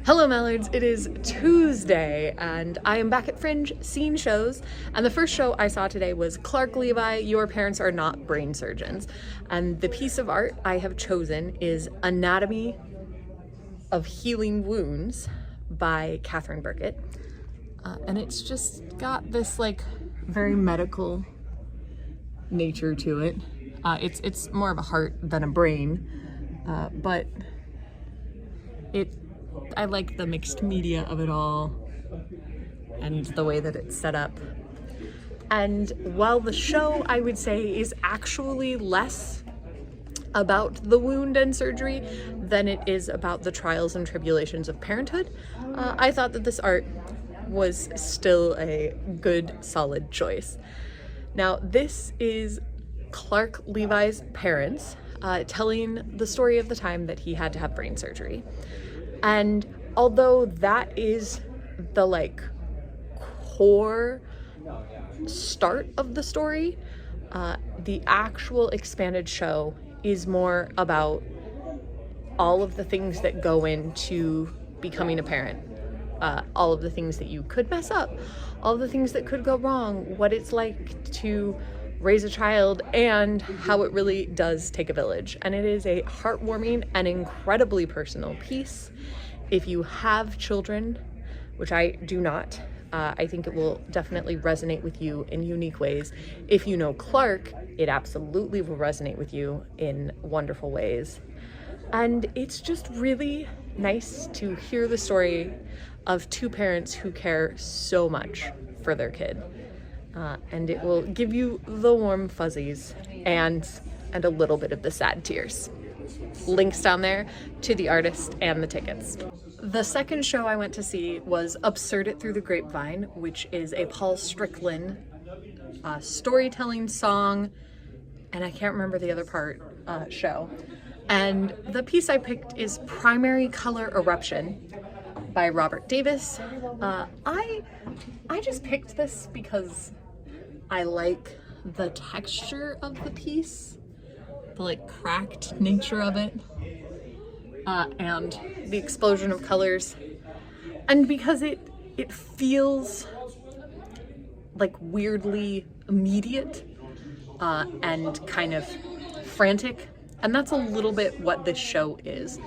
Hello Mallards, it is Tuesday and I am back at Fringe seeing shows, and the first show I saw today was Clark Levi, Your Parents Are Not Brain Surgeons. And the piece of art I have chosen is Anatomy of Healing Wounds by Kathryn Burkett. And it's just got this like very medical nature to it. It's more of a heart than a brain, but I like the mixed media of it all and the way that it's set up. And while the show, I would say, is actually less about the wound and surgery than it is about the trials and tribulations of parenthood, I thought that this art was still a good, solid choice. Now, this is Clark Levi's parents telling the story of the time that he had to have brain surgery. And although that is the like core start of the story, the actual expanded show is more about all of the things that go into becoming a parent, all of the things that you could mess up, all of the things that could go wrong, what it's like to raise a child, and how it really does take a village. And it is a heartwarming and incredibly personal piece. If you have children, which I do not, I think it will definitely resonate with you in unique ways. If you know Clark, it absolutely will resonate with you in wonderful ways. And it's just really nice to hear the story of two parents who care so much for their kid. And it will give you the warm fuzzies and a little bit of the sad tears. Links down there to the artist and the tickets. The second show I went to see was Absurd It Through the Grapevine, which is a Paul Strickland storytelling song, and I can't remember the other part, show. And the piece I picked is Primary Color Eruption by Robert Davis. I just picked this because I like the texture of the piece, the like cracked nature of it, and the explosion of colors, and because it feels like weirdly immediate and kind of frantic, and that's a little bit what this show is.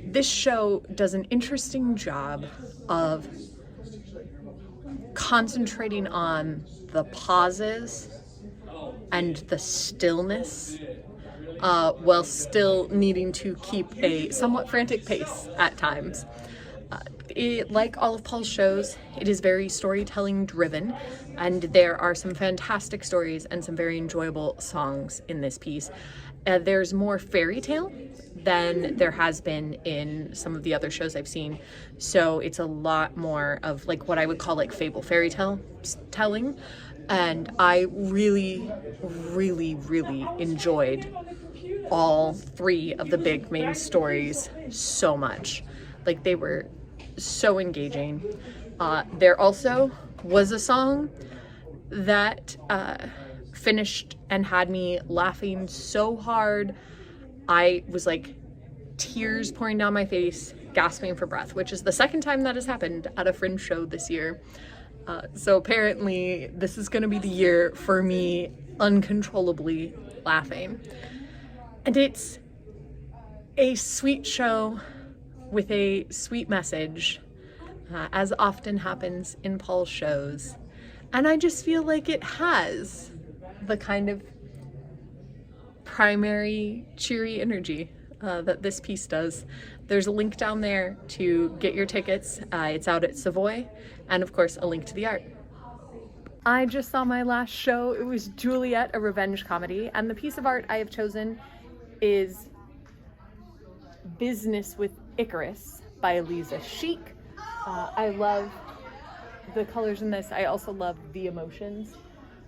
This show does an interesting job of concentrating on the pauses and the stillness, while still needing to keep a somewhat frantic pace at times. Like all of Paul's shows, it is very storytelling driven, and there are some fantastic stories and some very enjoyable songs in this piece. There's more fairy tale than there has been in some of the other shows I've seen, so it's a lot more of like what I would call like fable fairy tale telling, and I really enjoyed all three of the big main stories so much. Like, they were so engaging. There also was a song that finished and had me laughing so hard I was like tears pouring down my face, gasping for breath, which is the second time that has happened at a Fringe show this year. So apparently this is gonna be the year for me uncontrollably laughing. And it's a sweet show with a sweet message, as often happens in Paul's shows. And I just feel like it has the kind of primary cheery energy that this piece does. There's a link down there to get your tickets. It's out at Savoy, and of course a link to the art. I just saw my last show. It was Juliet, a revenge comedy, and the piece of art I have chosen is Business with Icarus by Aleeza. Sheik. I love the colors in this. I also love the emotions.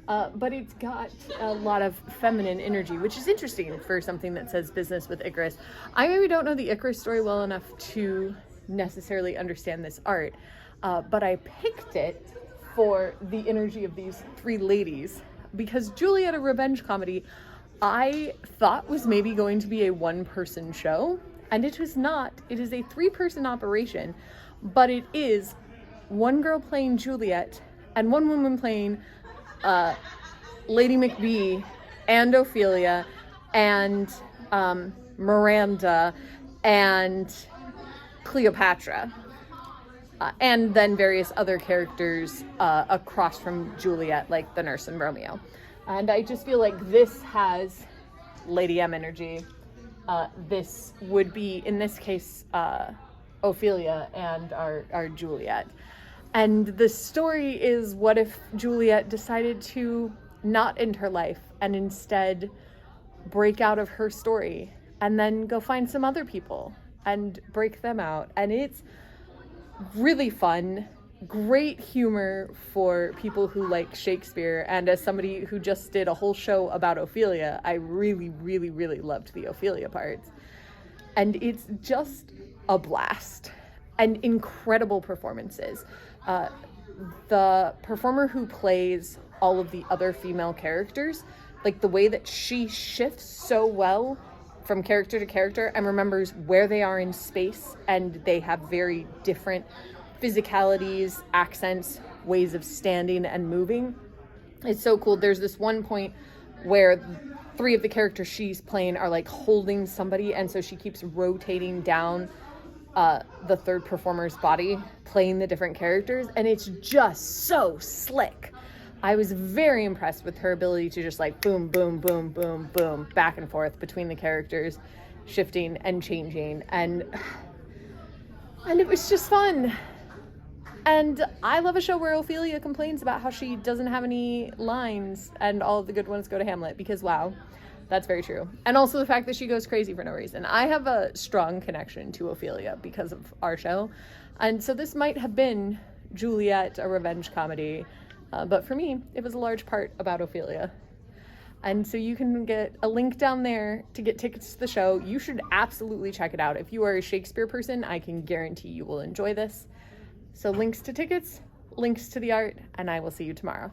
But it's got a lot of feminine energy, which is interesting for something that says Business with Icarus. I maybe don't know the Icarus story well enough to necessarily understand this art, but I picked it for the energy of these three ladies, because Juliet, a revenge comedy, I thought was maybe going to be a one-person show, And it is not. It is a 3-person operation, but it is one girl playing Juliet and one woman playing Lady McBee and Ophelia and Miranda and Cleopatra. And then various other characters across from Juliet, like the nurse and Romeo. And I just feel like this has Lady M energy. This would be, in this case, Ophelia and our Juliet. And the story is, what if Juliet decided to not end her life and instead break out of her story and then go find some other people and break them out. And it's really fun, great humor for people who like Shakespeare. And as somebody who just did a whole show about Ophelia, I really, really, really loved the Ophelia parts. And it's just a blast and incredible performances. The performer who plays all of the other female characters, like the way that she shifts so well from character to character and remembers where they are in space, and they have very different physicalities, accents, ways of standing and moving. It's so cool. There's this one point where 3 of the characters she's playing are like holding somebody, and so she keeps rotating down the third performer's body, playing the different characters, and it's just so slick. I was very impressed with her ability to just like boom, boom, boom, boom, boom, back and forth between the characters, shifting and changing, and it was just fun. And I love a show where Ophelia complains about how she doesn't have any lines and all of the good ones go to Hamlet, because wow, that's very true. And also the fact that she goes crazy for no reason. I have a strong connection to Ophelia because of our show. And so this might have been Juliet, a revenge comedy. But for me, it was a large part about Ophelia. And so you can get a link down there to get tickets to the show. You should absolutely check it out. If you are a Shakespeare person, I can guarantee you will enjoy this. So links to tickets, links to the art, and I will see you tomorrow.